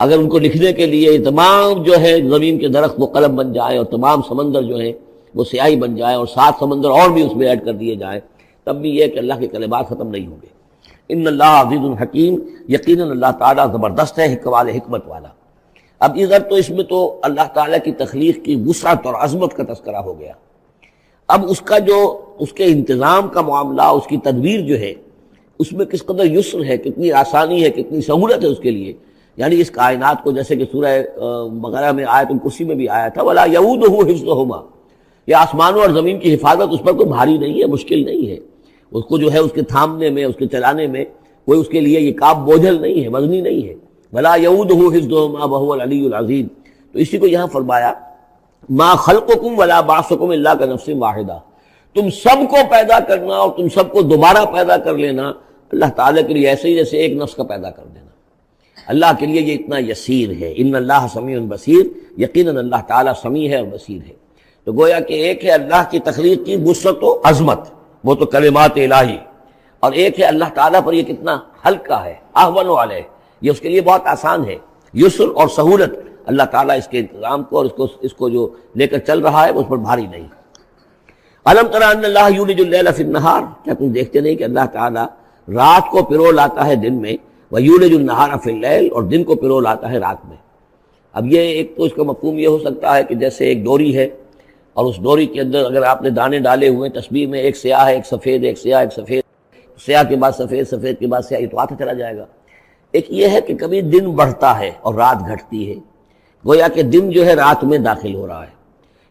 اگر ان کو لکھنے کے لیے تمام جو ہے زمین کے درخت وہ قلم بن جائے اور تمام سمندر جو ہیں وہ سیاہی بن جائے اور 7 سمندر اور بھی اس میں ایڈ کر دیے جائیں، تب بھی یہ کہ اللہ کے کلمات ختم نہیں ہوں گے۔ ان اللہ عزیز الحکیم، یقیناً اللہ تعالیٰ زبردست ہے، حکمت والا۔ اب ادھر تو اس میں تو اللہ تعالیٰ کی تخلیق کی وسعت اور عظمت کا تذکرہ ہو گیا۔ اب اس کا جو اس کے انتظام کا معاملہ، اس کی تدبیر جو ہے، اس میں کس قدر یسر ہے، کتنی آسانی ہے، کتنی سہولت ہے اس کے لیے۔ یعنی اس کائنات کو، جیسے کہ سورہ بقرہ میں آیت الکرسی میں بھی آیا تھا، وَلَا يَئُودُهُ حِفْظُهُمَا، یہ آسمانوں اور زمین کی حفاظت اس پر کوئی بھاری نہیں ہے، مشکل نہیں ہے۔ اس کو جو ہے اس کے تھامنے میں، اس کے چلانے میں کوئی اس کے لیے یہ کام بوجھل نہیں ہے، وزنی نہیں ہے۔ وَلَا يَئُودُهُ حِفْظُهُمَا وَهُوَ الْعَلِيُّ الْعَظِيمُ، تو اسی کو یہاں فرمایا مَا خَلْقُكُمْ وَلَا بَعْثُكُمْ إِلَّا كَنَفْسٍ وَاحِدَةٍ، تم سب کو پیدا کرنا اور تم سب کو دوبارہ پیدا کر لینا اللہ تعالیٰ کے لیے ایسے ہی جیسے ایک نفس کا پیدا کر دینا، اللہ کے لیے یہ اتنا یسیر ہے۔ ان اللہ سمیع بصیر، یقیناً اللہ تعالیٰ سمیع ہے اور بصیر ہے۔ تو گویا کہ ایک ہے اللہ کی تخلیق کی وسعت و عظمت، وہ تو کلمات الہی، اور ایک ہے اللہ تعالیٰ پر یہ کتنا ہلکا ہے، اہون علیہ، یہ اس کے لیے بہت آسان ہے، یسر اور سہولت اللہ تعالیٰ اس کے انتظام کو اور اس کو جو لے کر چل رہا ہے وہ اس پر بھاری نہیں۔ الم تر ان اللہ یولج اللیل فی النہار، کیا تم دیکھتے نہیں کہ اللہ تعالیٰ رات کو پرو لاتا ہے دن میں، وَيُولِجُ النَّهَارَ فِي اللَّيْلِ، اور دن کو پرو لاتا ہے رات میں۔ اب یہ ایک تو اس کا مفہوم یہ ہو سکتا ہے کہ جیسے ایک ڈوری ہے اور اس ڈوری کے اندر اگر آپ نے دانے ڈالے ہوئے ہیں، تسبیح میں ایک سیاہ ہے، ایک سفید، ایک سیاہ، ایک سفید، سیاہ کے بعد سفید، سفید کے بعد سیاہ، یہ تو آتا چلا جائے گا۔ ایک یہ ہے کہ کبھی دن بڑھتا ہے اور رات گھٹتی ہے، گویا کہ دن جو ہے رات میں داخل ہو رہا ہے،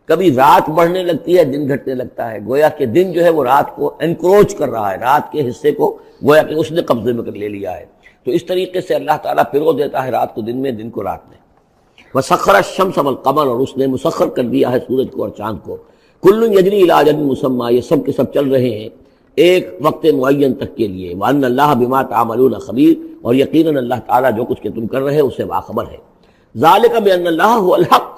کبھی رات بڑھنے لگتی ہے، دن گھٹنے لگتا ہے، گویا کہ دن جو ہے وہ رات کو انکروچ کر رہا ہے، رات کے حصے کو گویا کہ اس نے قبضے میں کر لے لیا ہے۔ تو اس طریقے سے اللہ تعالیٰ پرو دیتا ہے رات کو دن میں، دن کو رات میں۔ وَسَخَّرَ الشَّمْسَ وَالْقَمَرَ، اور اس نے مسخر کر دیا ہے سورج کو اور چاند کو۔ كُلٌّ يَجْرِي إِلَىٰ أَجَلٍ مُّسَمًّى، یہ سب کے سب چل رہے ہیں ایک وقت معین تک کے لیے۔ وَأَنَّ اللَّهَ بِمَا تَعْمَلُونَ خَبِيرٌ، اور یقیناً اللہ تعالیٰ جو کچھ کہ تم کر رہے ہو اس سے باخبر ہے۔ ذَلِكَ بِأَنَّ اللَّهَ هُوَ الْحَقُّ،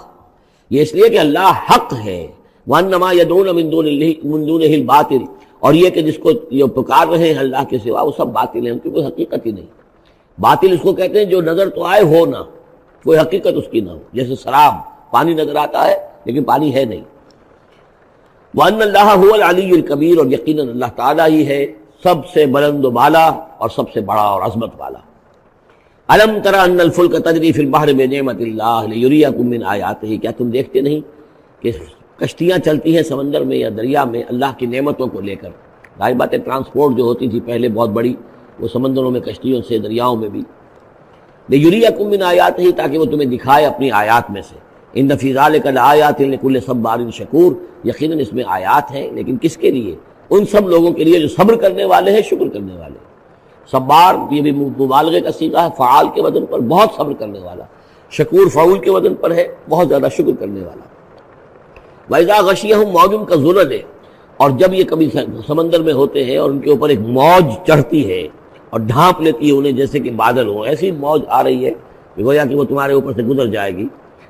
یہ اس لیے کہ اللہ حق ہے۔ وَأَنَّ مَا يَدْعُونَ مِن دُونِهِ الْبَاطِلُ، اور یہ کہ جس کو یہ پکار رہے ہیں اللہ کے سوا وہ سب باطل ہیں، ان کی کوئی حقیقت ہی نہیں۔ باطل اس کو کہتے ہیں جو نظر تو آئے ہو نہ، کوئی حقیقت اس کی نہ ہو، جیسے شراب، پانی نظر آتا ہے لیکن پانی ہے نہیں۔ وَأَنَّ اللَّهَ هُوَ الْعَلِيُّ الْكَبِيرُ، اور یقیناً اللہ تعالیٰ ہی ہے سب سے بلند و بالا اور سب سے بڑا اور عظمت والا۔ أَلَمْ تَرَ أَنَّ الْفُلْكَ تَجْرِي فِي الْبَحْرِ بِنِعْمَتِ اللَّهِ لِيُرِيَكُم مِّنْ آيَاتِهِ، کیا تم دیکھتے نہیں کہ کشتیاں چلتی ہیں سمندر میں یا دریا میں اللہ کی نعمتوں کو لے کر؟ ظاہر بات ہے ٹرانسپورٹ جو ہوتی تھی پہلے بہت بڑی، وہ سمندروں میں کشتیوں سے، دریاؤں میں بھی۔ لِيُرِيَكُم مِّنْ آيَاتِهِ، تاکہ وہ تمہیں دکھائے اپنی آیات میں سے۔ ان فی ذلک لآیات لکل صبار شکور، یقیناً اس میں آیات ہیں، لیکن کس کے لیے؟ ان سب لوگوں کے لیے جو صبر کرنے والے ہیں، شکر کرنے والے۔ صبار یہ بھی مبالغے کا صیغہ ہے، فعال کے وزن پر بہت صبر کرنے والا، شکور فعول کے وزن پر ہے بہت زیادہ شکر کرنے والا۔ وَإِذَا غَشِيَهُم مَّوْجٌ كَالظُّلَلِ، اور جب یہ کبھی سمندر میں ہوتے ہیں اور ان کے اوپر ایک موج چڑھتی ہے اور ڈھانپ لیتی ہے انہیں جیسے کہ بادل ہوں، ایسی موج آ رہی ہے کہ گویا کہ وہ تمہارے اوپر سے گزر جائے گی۔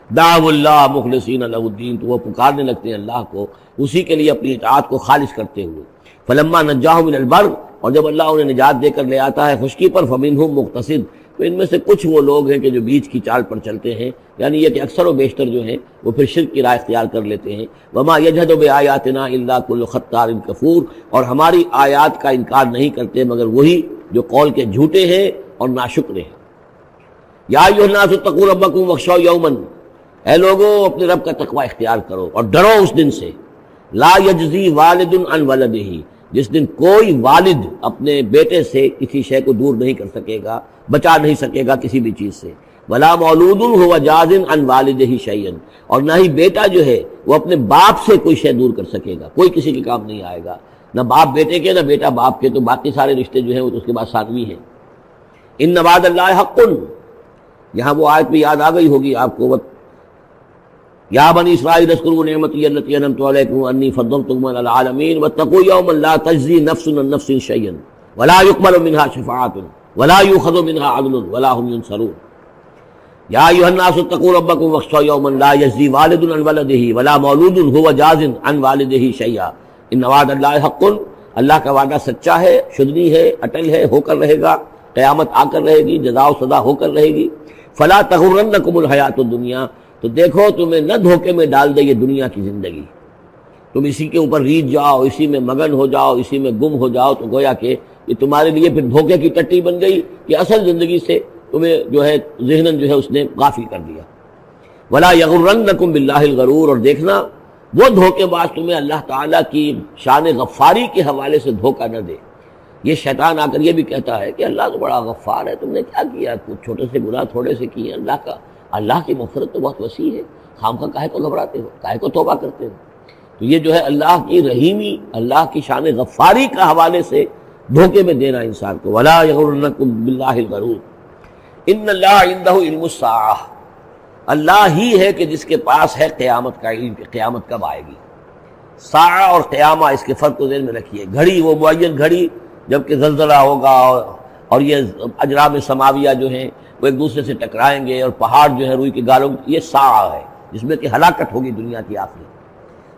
دعوا اللہ مخلصین لہ الدین، تو وہ پکارنے لگتے ہیں اللہ کو اسی کے لیے اپنی اطاعت کو خالص کرتے ہوئے۔ فلما نجاہم من البر، اور جب اللہ انہیں نجات دے کر لے آتا ہے خشکی پر، فمنہم مقتصد، تو ان میں سے کچھ وہ لوگ ہیں کہ جو بیچ کی چال پر چلتے ہیں، یعنی یہ کہ اکثر و بیشتر جو ہیں وہ پھر شرک کی راہ اختیار کر لیتے ہیں۔ وما یجحد بآیاتنا الا کل ختار کفور، اور ہماری آیات کا انکار نہیں کرتے مگر وہی جو قول کے جھوٹے ہیں اور ناشکر ہیں۔ یا ایھا الناس اتقوا ربکم واخشوا یوما، اے لوگو اپنے رب کا تقوی اختیار کرو اور ڈرو اس دن سے، لا یجزی والد عن ولدہ، جس دن کوئی والد اپنے بیٹے سے کسی شے کو دور نہیں کر سکے گا، بچا نہیں سکے گا کسی بھی چیز سے، ولا مولود هو جاز عن والدہ شیئا، اور نہ ہی بیٹا جو ہے وہ اپنے باپ سے کوئی شے دور کر سکے گا، کوئی کسی کے کام نہیں آئے گا، نہ باپ بیٹے کے نہ بیٹا باپ کے، تو باقی سارے رشتے جو ہیں وہ تو اس کے بعد ثانوی ہیں۔ ان وعد اللہ حق، یہاں وہ آیت بھی یاد آ گئی ہوگی آپ کو، یا بنی اسرائیل اذکروا نعمتی التی انعمت علیکم انی فضلتکم علی العالمین واتقوا یوما لا تجزی نفس عن نفس شیئا ولا یقبل منها شفاعۃ ولا یؤخذ منها عدل ولا هم ينصرون۔ یا ایھا الناس اتقوا ربکم واخشوا یوما لا یجزی والد عن ولدہ ولا مولود هو جاز عن والدہ شیئا ان وعد اللہ حق، اللہ کا وعدہ سچا ہے، شدنی ہے، اٹل ہے، ہو کر رہے گا، قیامت آ کر رہے گی، جزا و سزا ہو کر رہے گی۔ فلا تغرنکم الحیات الدنیا، تو دیکھو تمہیں نہ دھوکے میں ڈال دے یہ دنیا کی زندگی، تم اسی کے اوپر ریجھ جاؤ، اسی میں مگن ہو جاؤ، اسی میں گم ہو جاؤ، تو گویا کہ یہ تمہارے لیے پھر دھوکے کی ٹٹی بن گئی کہ اصل زندگی سے تمہیں جو ہے ذہناً جو ہے اس نے غافل کر دیا۔ ولا یغرنکم باللہ الغرور، اور دیکھنا وہ دھوکے باز تمہیں اللہ تعالیٰ کی شان غفاری کے حوالے سے دھوکہ نہ دے۔ یہ شیطان آ کر یہ بھی کہتا ہے کہ اللہ تو بڑا غفار ہے، تم نے کیا کیا، کچھ چھوٹے سے گناہ تھوڑے سے کیے، اللہ کی مغفرت تو بہت وسیع ہے، خامخواہ کاہے کو گھبراتے ہو، کاہے کو توبہ کرتے ہو۔ تو یہ جو ہے اللہ کی رحیمی، اللہ کی شان غفاری کا حوالے سے دھوکے میں دینا انسان کو۔ ولا یغرنکم باللہ الغرور ان اللہ عندہ علم الساعہ، اللہ ہی ہے کہ جس کے پاس ہے قیامت کا علم، کہ قیامت کب آئے گی۔ ساعہ اور قیامہ، اس کے فرق کو ذہن میں رکھیے۔ گھڑی وہ معین گھڑی جب کہ زلزلہ ہوگا اور یہ اجرام سماویہ جو ہیں وہ ایک دوسرے سے ٹکرائیں گے، اور پہاڑ جو ہے روئی کے گالوں، یہ ساعہ ہے جس میں کہ ہلاکت ہوگی دنیا کی آخری۔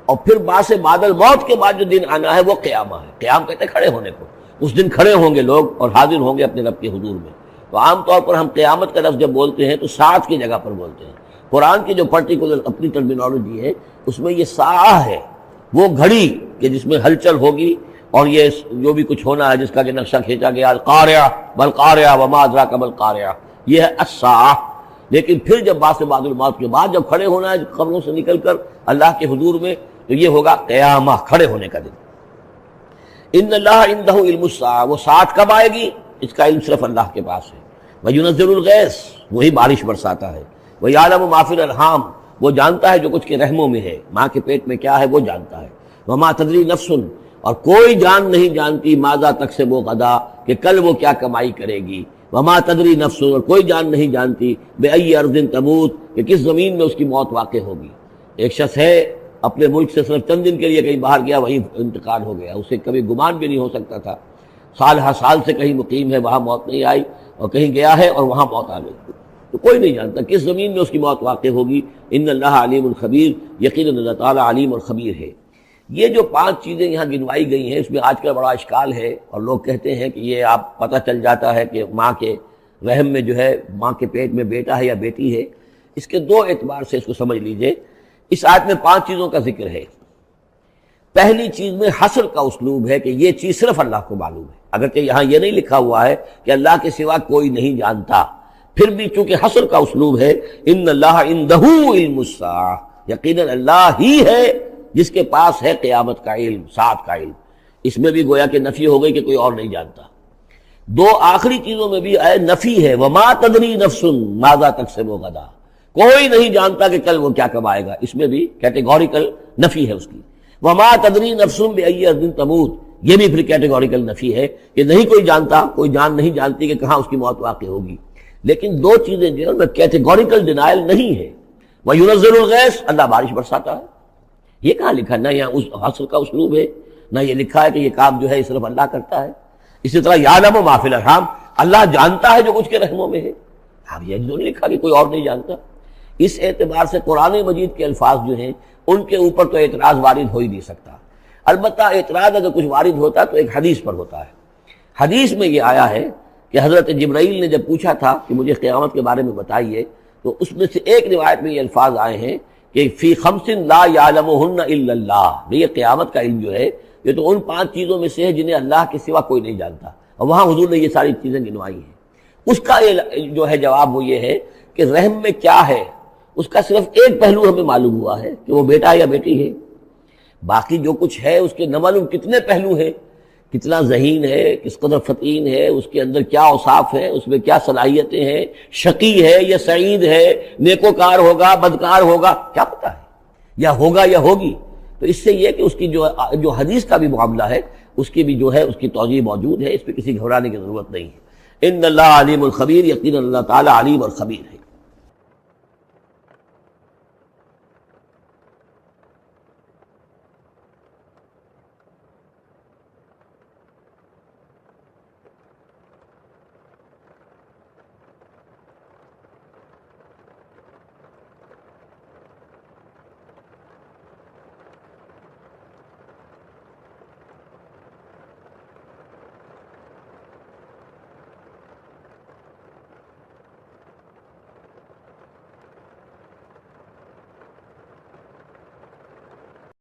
اور پھر باعث بعد الموت کے بعد جو دن آنا ہے وہ قیامہ ہے۔ قیام کہتے ہیں کھڑے ہونے کو، اس دن کھڑے ہوں گے لوگ اور حاضر ہوں گے اپنے رب کے حضور میں۔ تو عام طور پر ہم قیامت کا لفظ جب بولتے ہیں تو ساعت کی جگہ پر بولتے ہیں۔ قرآن کی جو پرٹیکولر اپنی ٹرمینالوجی ہے اس میں یہ ساعہ ہے، وہ گھڑی کہ جس میں ہلچل ہوگی اور یہ جو بھی کچھ ہونا ہے جس کا کہ نقشہ کھینچا گیا، القاریہ بالقاریہ وما ادراک مالقاریہ، یہ ہے الساعہ۔ لیکن پھر جب باعث بعد الموت کے بعد جب کھڑے ہونا ہے قبروں سے نکل کر اللہ کے حضور میں، تو یہ ہوگا قیامہ، کھڑے ہونے کا دن۔ ان اللہ عندہ علم الساعہ، وہ ساعت کب آئے گی اس کا علم صرف اللہ کے پاس ہے۔ وینزل الغیث، وہی بارش برساتا ہے۔ ویعلم ما فی الارحام، وہ جانتا ہے جو کچھ کے رحموں میں ہے، ماں کے پیٹ میں کیا ہے وہ جانتا ہے۔ وما تدری نفس، اور کوئی جان نہیں جانتی ماذا تکسب غدا، کہ کل وہ کیا کمائی کرے گی۔ وما تدری نفس، اور کوئی جان نہیں جانتی بأی ارض تموت، کہ کس زمین میں اس کی موت واقع ہوگی۔ ایک شخص ہے اپنے ملک سے صرف چند دن کے لیے کہیں باہر گیا، وہیں انتقال ہو گیا، اسے کبھی گمان بھی نہیں ہو سکتا تھا، سال ہر سال سے کہیں مقیم ہے وہاں موت نہیں آئی، اور کہیں گیا ہے اور وہاں موت آ گئی۔ تو کوئی نہیں جانتا کس زمین میں اس کی موت واقع ہوگی۔ ان اللہ علیم الخبیر، یقیناً اللہ تعالیٰ علیم اور خبیر ہے۔ یہ جو 5 چیزیں یہاں گنوائی گئی ہیں، اس میں آج کل بڑا اشکال ہے، اور لوگ کہتے ہیں کہ یہ آپ پتہ چل جاتا ہے کہ ماں کے رحم میں جو ہے، ماں کے پیٹ میں بیٹا ہے یا بیٹی ہے۔ اس کے 2 اعتبار سے اس کو سمجھ لیجئے۔ اس آیت میں 5 چیزوں کا ذکر ہے۔ پہلی چیز میں حصر کا اسلوب ہے کہ یہ چیز صرف اللہ کو معلوم ہے، اگرچہ یہاں یہ نہیں لکھا ہوا ہے کہ اللہ کے سوا کوئی نہیں جانتا، پھر بھی چونکہ حصر کا اسلوب ہے، ان اللہ عندہ علم الساعہ، یقیناً اللہ ہی ہے جس کے پاس ہے قیامت کا علم، ساعت کا علم۔ اس میں بھی گویا کہ نفی ہو گئی کہ کوئی اور نہیں جانتا۔ 2 آخری چیزوں میں بھی نفی ہے، وما تدری نفس ماذا تکسب غدا، کوئی نہیں جانتا کہ کل وہ کیا کمائے گا، اس میں بھی کیٹیگوریکل نفی ہے اس کی۔ وما تدری نفس بأی ارض تموت، یہ بھی پھر کیٹیگوریکل نفی ہے کہ نہیں کوئی جانتا، کوئی جان نہیں جانتی کہ کہاں اس کی موت واقع ہوگی۔ لیکن 2 چیزیں جو ہے کیٹیگوریکل ڈینائل نہیں ہے۔ وَيُنَزِّلُ الْغَيْثَ، اللہ بارش برساتا ہے، یہ کہاں لکھا؟ نہ یہاں اس حصر کا اسلوب ہے، نہ یہ لکھا ہے کہ یہ کام جو ہے صرف اللہ کرتا ہے۔ اسی طرح یعلم ما فی الارحام، اللہ جانتا ہے جو کچھ کے رحموں میں ہے، اب یہ جو نہیں لکھا کہ کوئی اور نہیں جانتا۔ اس اعتبار سے قرآن مجید کے الفاظ جو ہیں ان کے اوپر تو اعتراض وارد ہو ہی نہیں سکتا۔ البتہ اعتراض اگر کچھ وارد ہوتا تو ایک حدیث پر ہوتا ہے۔ حدیث میں یہ آیا ہے کہ حضرت جبرائیل نے جب پوچھا تھا کہ مجھے قیامت کے بارے میں بتائیے، تو اس میں سے ایک روایت میں یہ الفاظ آئے ہیں کہ فی 5 لا یعلمہن الا اللہ، یہ قیامت کا علم جو ہے یہ تو ان 5 چیزوں میں سے ہے جنہیں اللہ کے سوا کوئی نہیں جانتا، اور وہاں حضور نے یہ ساری چیزیں گنوائی ہیں۔ اس کا جو ہے جواب وہ یہ ہے کہ رحم میں کیا ہے اس کا صرف ایک پہلو ہمیں معلوم ہوا ہے کہ وہ بیٹا یا بیٹی ہے، باقی جو کچھ ہے اس کے نہ معلوم کتنے پہلو ہیں، کتنا ذہین ہے، کس قدر فطین ہے، اس کے اندر کیا اوصاف ہے، اس میں کیا صلاحیتیں ہیں، شقی ہے یا سعید ہے، نیکوکار ہوگا بدکار ہوگا، کیا پتہ ہے، یا ہوگا یا ہوگی۔ تو اس سے یہ کہ اس کی جو حدیث کا بھی معاملہ ہے اس کی بھی جو ہے اس کی توضیح موجود ہے، اس پہ کسی گھبرانے کی ضرورت نہیں ہے۔ ان اللہ علیم الخبیر، یقیناً اللہ تعالیٰ علیم اور خبیر ہے۔